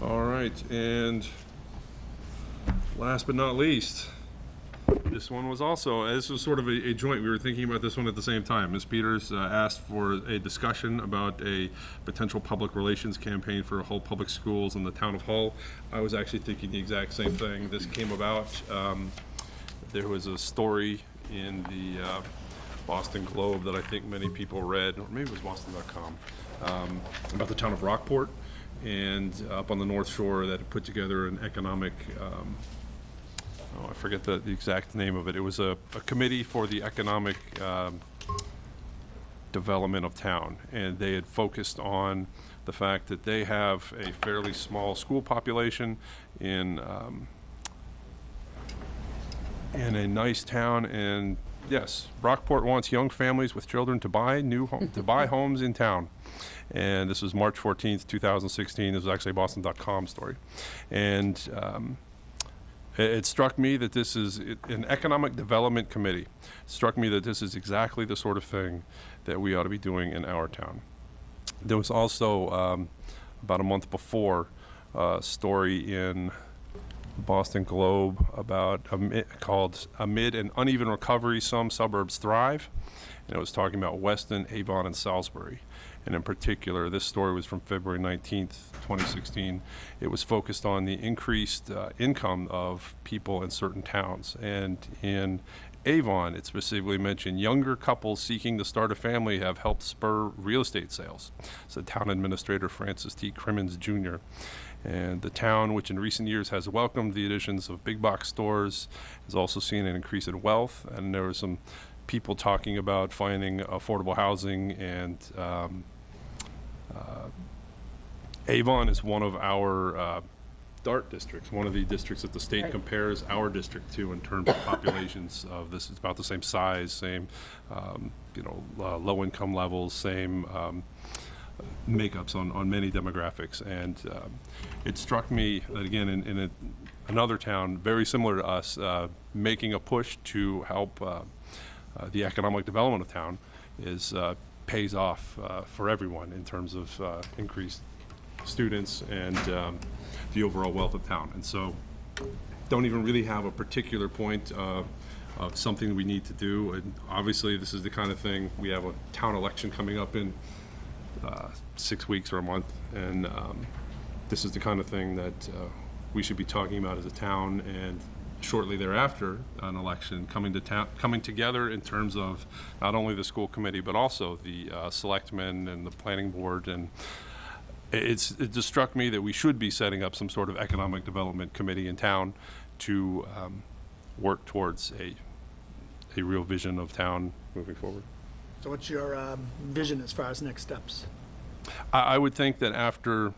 All right, and last but not least, this one was also, this was sort of a joint. We were thinking about this one at the same time. Ms. Peters asked for a discussion about a potential public relations campaign for Hull Public Schools in the town of Hull. I was actually thinking the exact same thing. This came about. There was a story in the Boston Globe that I think many people read, or maybe it was Boston.com, about the town of Rockport and up on the North Shore that had put together an economic I forget the exact name of it. It was a committee for the economic development of town, and they had focused on the fact that they have a fairly small school population in a nice town, and yes, Rockport wants young families with children to buy homes in town. And this was March 14th, 2016. This was actually a Boston.com story, and it struck me that this is an economic development committee. It struck me that this is exactly the sort of thing that we ought to be doing in our town. There was also, about a month before, a story in the Boston Globe about called "Amid an Uneven Recovery, Some Suburbs Thrive," and it was talking about Weston, Avon, and Salisbury. And in particular, this story was from February 19th, 2016. It was focused on the increased income of people in certain towns. And in Avon, it specifically mentioned younger couples seeking to start a family have helped spur real estate sales, said Town Administrator Francis T. Crimmins Jr. And the town, which in recent years has welcomed the additions of big box stores, has also seen an increase in wealth. And there were some people talking about finding affordable housing, and Avon is one of our DART districts, one of the districts that the state compares our district to in terms of populations of this. It's about the same size, same low income levels, same makeups on many demographics. And it struck me that, again, in another town very similar to us, making a push to help the economic development of town pays off for everyone in terms of increased students and the overall wealth of town. And so don't even really have a particular point of something we need to do. And obviously this is the kind of thing, we have a town election coming up in 6 weeks or a month, and this is the kind of thing that we should be talking about as a town, and shortly thereafter, an election coming together in terms of not only the school committee but also the selectmen and the planning board. And it just struck me that we should be setting up some sort of economic development committee in town to work towards a real vision of town moving forward. So what's your vision as far as next steps? I would think that after,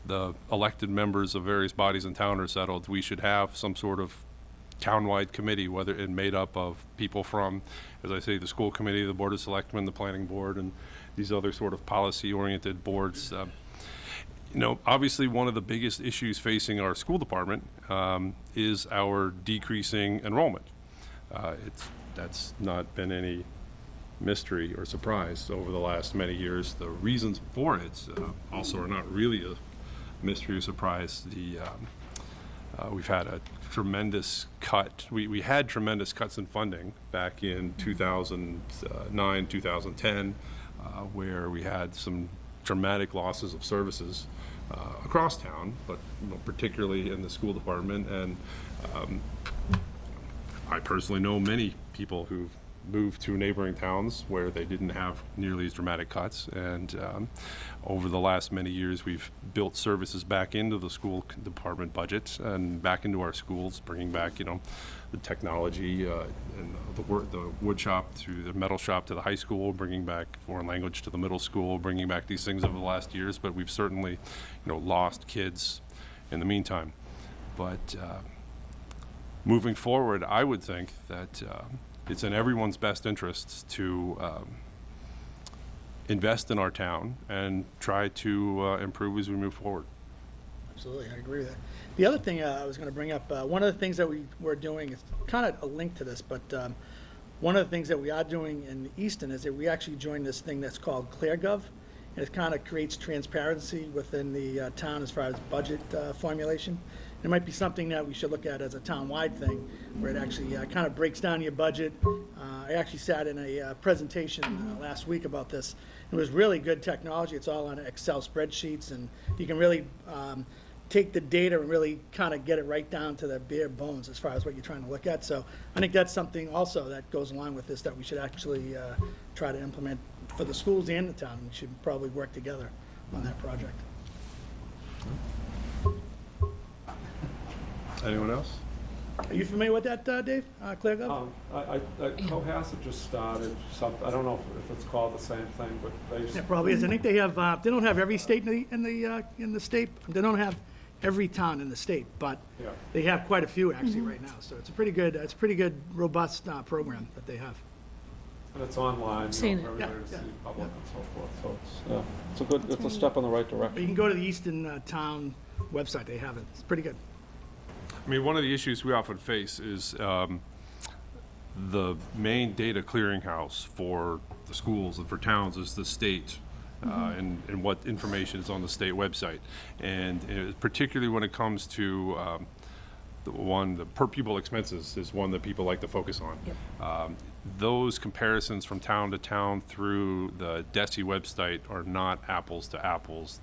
the elected members of various bodies in town are settled, we should have some sort of townwide committee, whether it made up of people from, as I say, the school committee, the board of selectmen, the planning board, and these other sort of policy-oriented boards. Obviously one of the biggest issues facing our school department is our decreasing enrollment. That's not been any mystery or surprise over the last many years. The reasons for it also are not really a mystery or surprise. We've had a tremendous cut. We had tremendous cuts in funding back in 2009, 2010, where we had some dramatic losses of services across town, but particularly in the school department. And I personally know many people who've moved to neighboring towns where they didn't have nearly as dramatic cuts. And over the last many years, we've built services back into the school department budget and back into our schools, bringing back, the technology and the wood shop to the metal shop to the high school, bringing back foreign language to the middle school, bringing back these things over the last years. But we've certainly, lost kids in the meantime. But moving forward, I would think that it's in everyone's best interests to invest in our town and try to improve as we move forward. Absolutely, I agree with that. The other thing I was going to bring up, one of the things that we're doing is kind of a link to this, but one of the things that we are doing in Easton is that we actually joined this thing that's called ClearGov, It kind of creates transparency within the town as far as budget formulation. It might be something that we should look at as a town-wide thing, where it actually kind of breaks down your budget. I actually sat in a presentation last week about this. It was really good technology. It's all on Excel spreadsheets, and you can really take the data and really kind of get it right down to the bare bones as far as what you're trying to look at. So I think that's something also that goes along with this that we should actually try to implement for the schools and the town. We should probably work together on that project. Anyone else? Are you familiar with that, Dave? ClearGov? Cohasset just started something, I don't know if it's called the same thing, but they, It probably is. I think they have, they don't have every state in the state. They don't have every town in the state, but yeah. they have quite a few actually right now. So it's a pretty good, robust program that they have. And it's online, Seen it. for everybody to Yeah, see, yeah, public and so forth, so it's, yeah, it's a good, it's a step in the right But you direction. can go to the Easton Town website. They have it. It's pretty good. I mean, one of the issues we often face is the main data clearinghouse for the schools and for towns is the state, and what information is on the state website. And particularly when it comes to the per pupil expenses is one that people like to focus on. Those comparisons from town to town through the DESI website are not apples to apples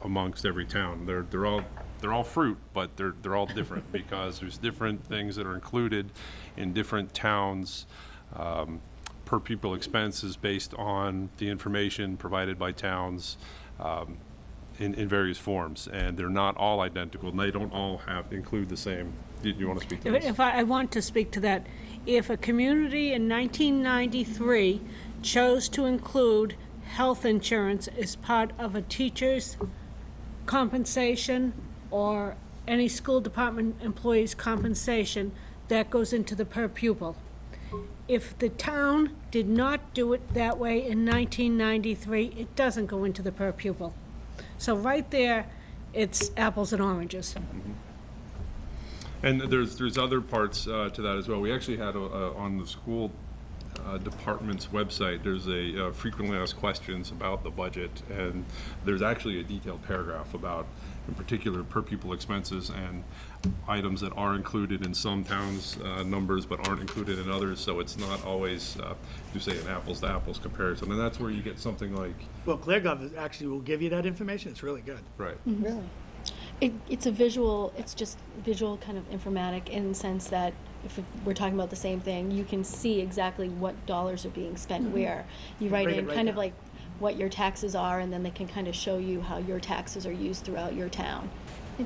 amongst every town. They're all fruit, but they're all different because there's different things that are included in different towns. Per pupil expenses based on the information provided by towns in various forms, and they're not all identical, and they don't all include the same. Do you want to speak to this? If I want to speak to that, if a community in 1993 chose to include health insurance as part of a teacher's compensation or any school department employee's compensation, that goes into the per pupil. If the town did not do it that way in 1993, it doesn't go into the per pupil. So right there, it's apples and oranges. And there's other parts to that as well. We actually had on the school department's website, there's a frequently asked questions about the budget, and there's actually a detailed paragraph about, in particular, per pupil expenses and items that are included in some towns' numbers but aren't included in others. So it's not always, you say, an apples to apples comparison, and that's where you get something like Well, ClearGov actually will give you that information. It's really good. right. Really? It's a visual, it's just visual kind of informatic in the sense that if we're talking about the same thing, you can see exactly what dollars are being spent where. You write Break it in right kind of down. like what your taxes are, and then they can kind of show you how your taxes are used throughout your town.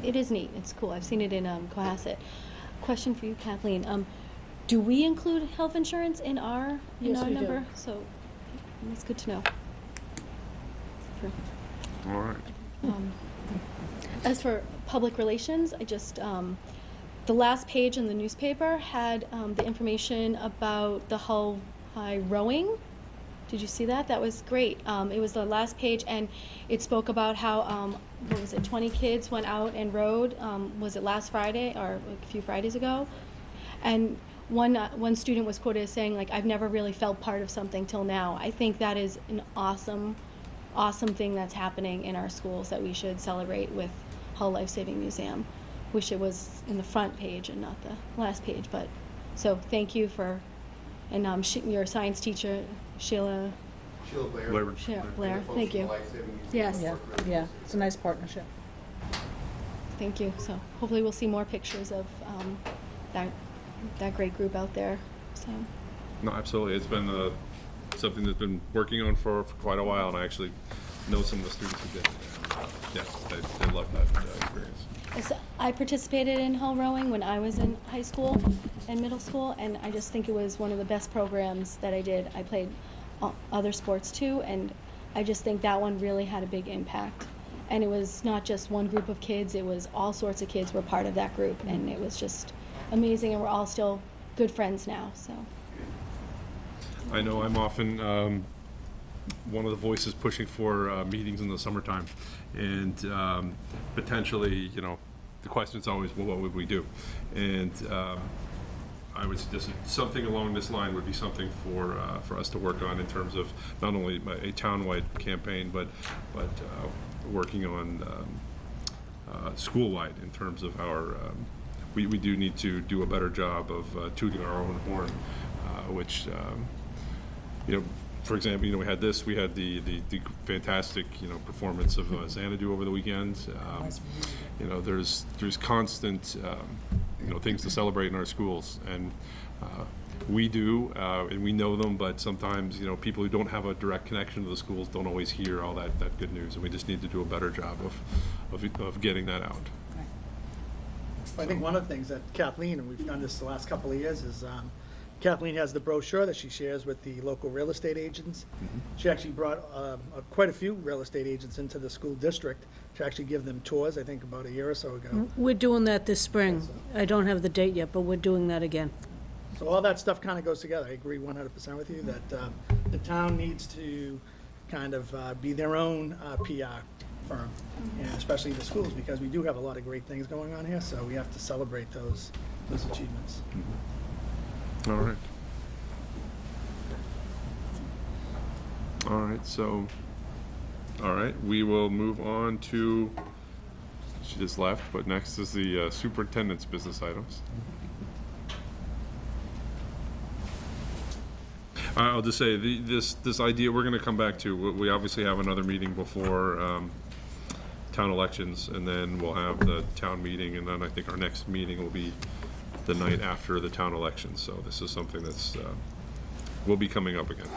It is neat. It's cool. I've seen it in Cohasset. Question for you, Kathleen. Do we include health insurance in our Yes, we do. number? So it's good to know. All right. As for public relations, I just, the last page in the newspaper had the information about the Hull High rowing. Did you see that? That was great. It was the last page, and it spoke about how, what was it, 20 kids went out and rowed, was it last Friday or like a few Fridays ago? And one student was quoted as saying, like, I've never really felt part of something till now. I think that is an awesome thing that's happening in our schools that we should celebrate with Hull Life Saving Museum. Wish it was in the front page and not the last page, but so thank you for, and your science teacher, Sheila Blair. Blair. Blair, thank you. Yes, Yeah, it's a nice partnership. thank you. So hopefully we'll see more pictures of that great group out there. So No, absolutely. It's been something that's been working on for quite a while, and I actually know some of the students who did it. Yeah, they love that experience. I participated in Hull rowing when I was in high school and middle school, and I just think it was one of the best programs that I did. I played other sports too, and I just think that one really had a big impact. And it was not just one group of kids, it was all sorts of kids were part of that group, and it was just amazing, and we're all still good friends now, so. I know I'm often one of the voices pushing for meetings in the summertime, and potentially, the question is always, well, what would we do? And I would suggest that something along this line would be something for us to work on in terms of not only a townwide campaign, but working on school-wide in terms of our, we do need to do a better job of tooting our own horn, which, you know, for example, you know, we had the fantastic, you know, performance of Xanadu over the weekend. You know, there's constant, you know, things to celebrate in our schools, and we do, and we know them, but sometimes, you know, people who don't have a direct connection to the schools don't always hear all that good news, and we just need to do a better job of getting that out. I think one of the things that Kathleen, and we've done this the last couple of years, is Kathleen has the brochure that she shares with the local real estate agents. She actually brought quite a few real estate agents into the school district to actually give them tours, I think about a year or so ago. We're doing that this spring. I don't have the date yet, but we're doing that again. So all that stuff kind of goes together. I agree 100% with you that the town needs to kind of be their own PR firm, and especially the schools, because we do have a lot of great things going on here, so we have to celebrate those achievements. All right. All right, so, all right, we will move on to, she just left, but next is the superintendent's business items. I'll just say, this idea, we're gonna come back to, we obviously have another meeting before town elections, and then we'll have the town meeting, and then I think our next meeting will be the night after the town elections, so this is something that's, will be coming up again.